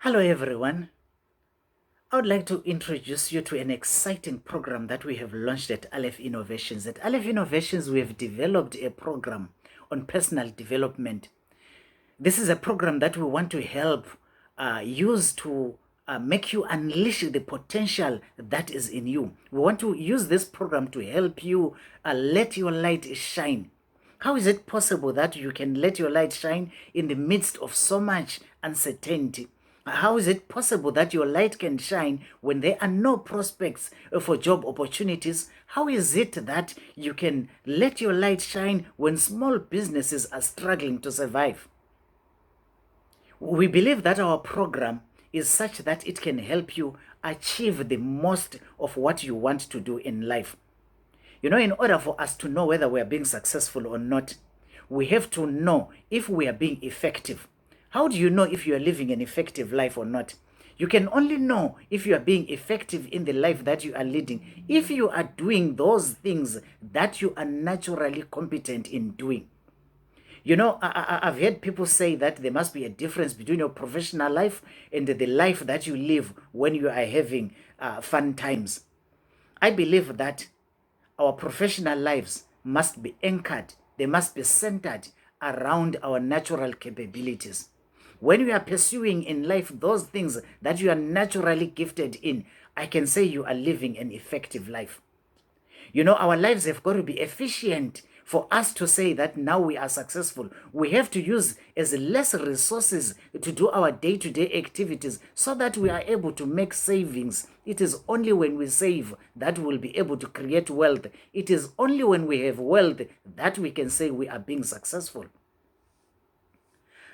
Hello everyone. I would like to introduce you to an exciting program that we have launched at Alef Innovations. At Alef Innovations, we have developed a program on personal development. This is a program that we want to help use to make you unleash the potential that is in you. We want to use this program to help you let your light shine. How is it possible that you can let your light shine in the midst of so much uncertainty? How is it possible that your light can shine when there are no prospects for job opportunities? How is it that you can let your light shine when small businesses are struggling to survive? We believe that our program is such that it can help you achieve the most of what you want to do in life. You know, in order for us to know whether we are being successful or not, we have to know if we are being effective. How do you know if you are living an effective life or not? You can only know if you are being effective in the life that you are leading if you are doing those things that you are naturally competent in doing. You know, I've heard people say that there must be a difference between your professional life and the life that you live when you are having fun times. I believe that our professional lives must be anchored, they must be centered around our natural capabilities. When you are pursuing in life those things that you are naturally gifted in, I can say you are living an effective life. You know, our lives have got to be efficient for us to say that now we are successful. We have to use as less resources to do our day-to-day activities so that we are able to make savings. It is only when we save that we'll be able to create wealth. It is only when we have wealth that we can say we are being successful.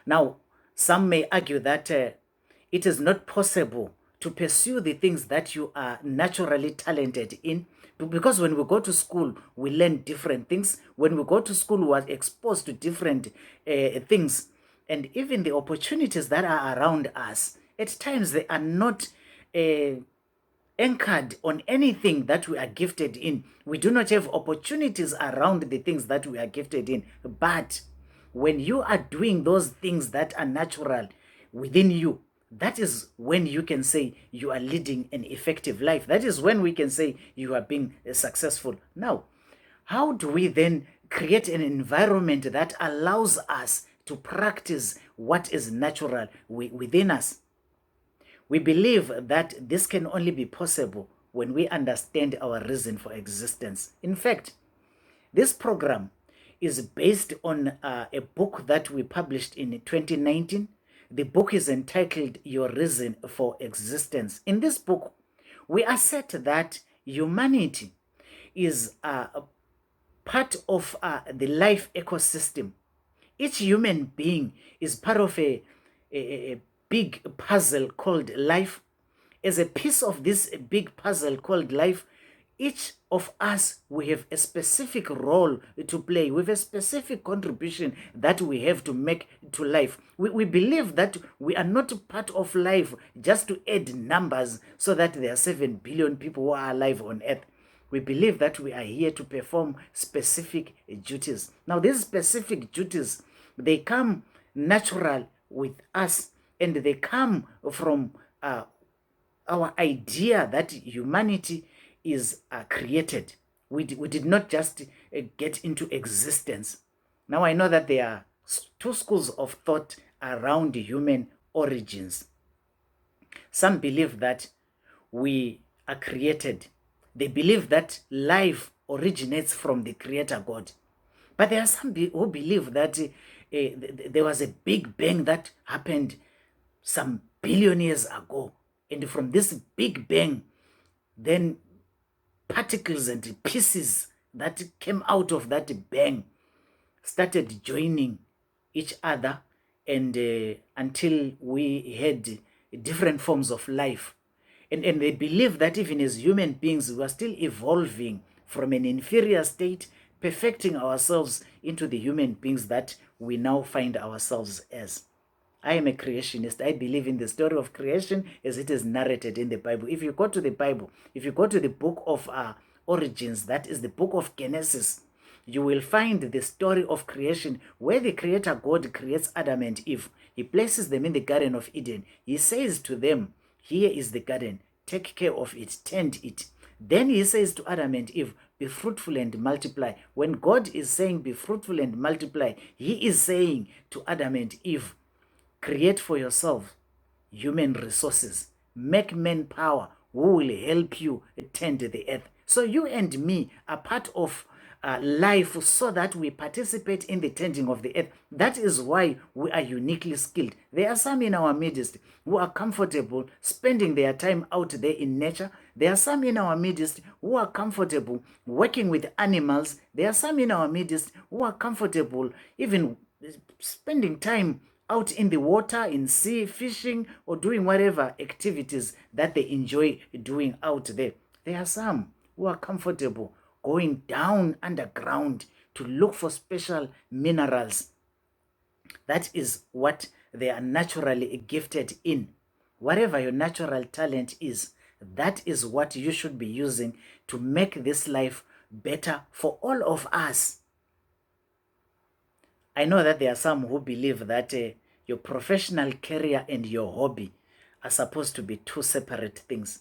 Now, some may argue that it is not possible to pursue the things that you are naturally talented in, because when we go to school, we learn different things. When we go to school, we are exposed to different things. And even the opportunities that are around us, at times they are not anchored on anything that we are gifted in. We do not have opportunities around the things that we are gifted in. But when you are doing those things that are natural within you, that is when you can say you are leading an effective life. That is when we can say you are being successful. Now, how do we then create an environment that allows us to practice what is natural within us? We believe that this can only be possible when we understand our reason for existence. In fact, this program is based on a book that we published in 2019. The book is entitled Your Reason for Existence. In this book, we assert that humanity is part of the life ecosystem. Each human being is part of a big puzzle called life. As a piece of this big puzzle called life, each of us, we have a specific role to play. We have a specific contribution that we have to make to life. We believe that we are not part of life just to add numbers so that there are 7 billion people who are alive on earth. We believe that we are here to perform specific duties. Now, these specific duties, they come natural with us, and they come from our idea that humanity is created. We did not just get into existence. Now, I know that there are two schools of thought around human origins. Some believe that we are created. They believe that life originates from the Creator God. But there are some who believe that there was a big bang that happened some billion years ago. And from this big bang, then particles and pieces that came out of that bang started joining each other, and until we had different forms of life. And they believe that even as human beings, we are still evolving from an inferior state, perfecting ourselves into the human beings that we now find ourselves as. I am a creationist. I believe in the story of creation as it is narrated in the Bible. If you go to the Bible, if you go to the book of origins, that is the book of Genesis, you will find the story of creation where the Creator God creates Adam and Eve. He places them in the Garden of Eden. He says to them, here is the garden, take care of it, tend it. Then he says to Adam and Eve, be fruitful and multiply. When God is saying be fruitful and multiply, he is saying to Adam and Eve, create for yourself human resources, make manpower who will help you tend the earth. So you and me are part of life so that we participate in the tending of the earth. That is why we are uniquely skilled. There are some in our midst who are comfortable spending their time out there in nature. There are some in our midst who are comfortable working with animals. There are some in our midst who are comfortable even spending time out in the water, in sea, fishing, or doing whatever activities that they enjoy doing out there. There are some who are comfortable going down underground to look for special minerals. That is what they are naturally gifted in. Whatever your natural talent is, that is what you should be using to make this life better for all of us. I know that there are some who believe that your professional career and your hobby are supposed to be two separate things.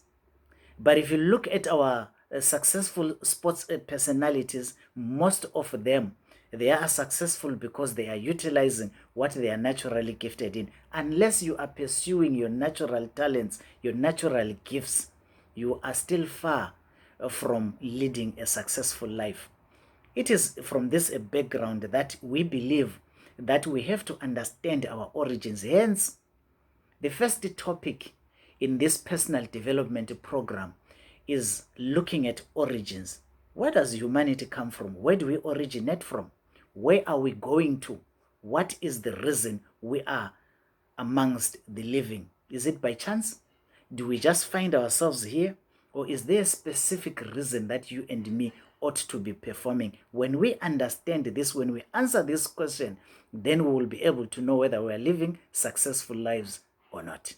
But if you look at our successful sports personalities, most of them, they are successful because they are utilizing what they are naturally gifted in. Unless you are pursuing your natural talents, your natural gifts, you are still far from leading a successful life. It is from this background that we believe that we have to understand our origins. Hence, the first topic in this personal development program is looking at origins. Where does humanity come from? Where do we originate from? Where are we going to? What is the reason we are amongst the living? Is it by chance? Do we just find ourselves here? Or is there a specific reason that you and me ought to be performing? When we understand this, when we answer this question, then we will be able to know whether we are living successful lives or not.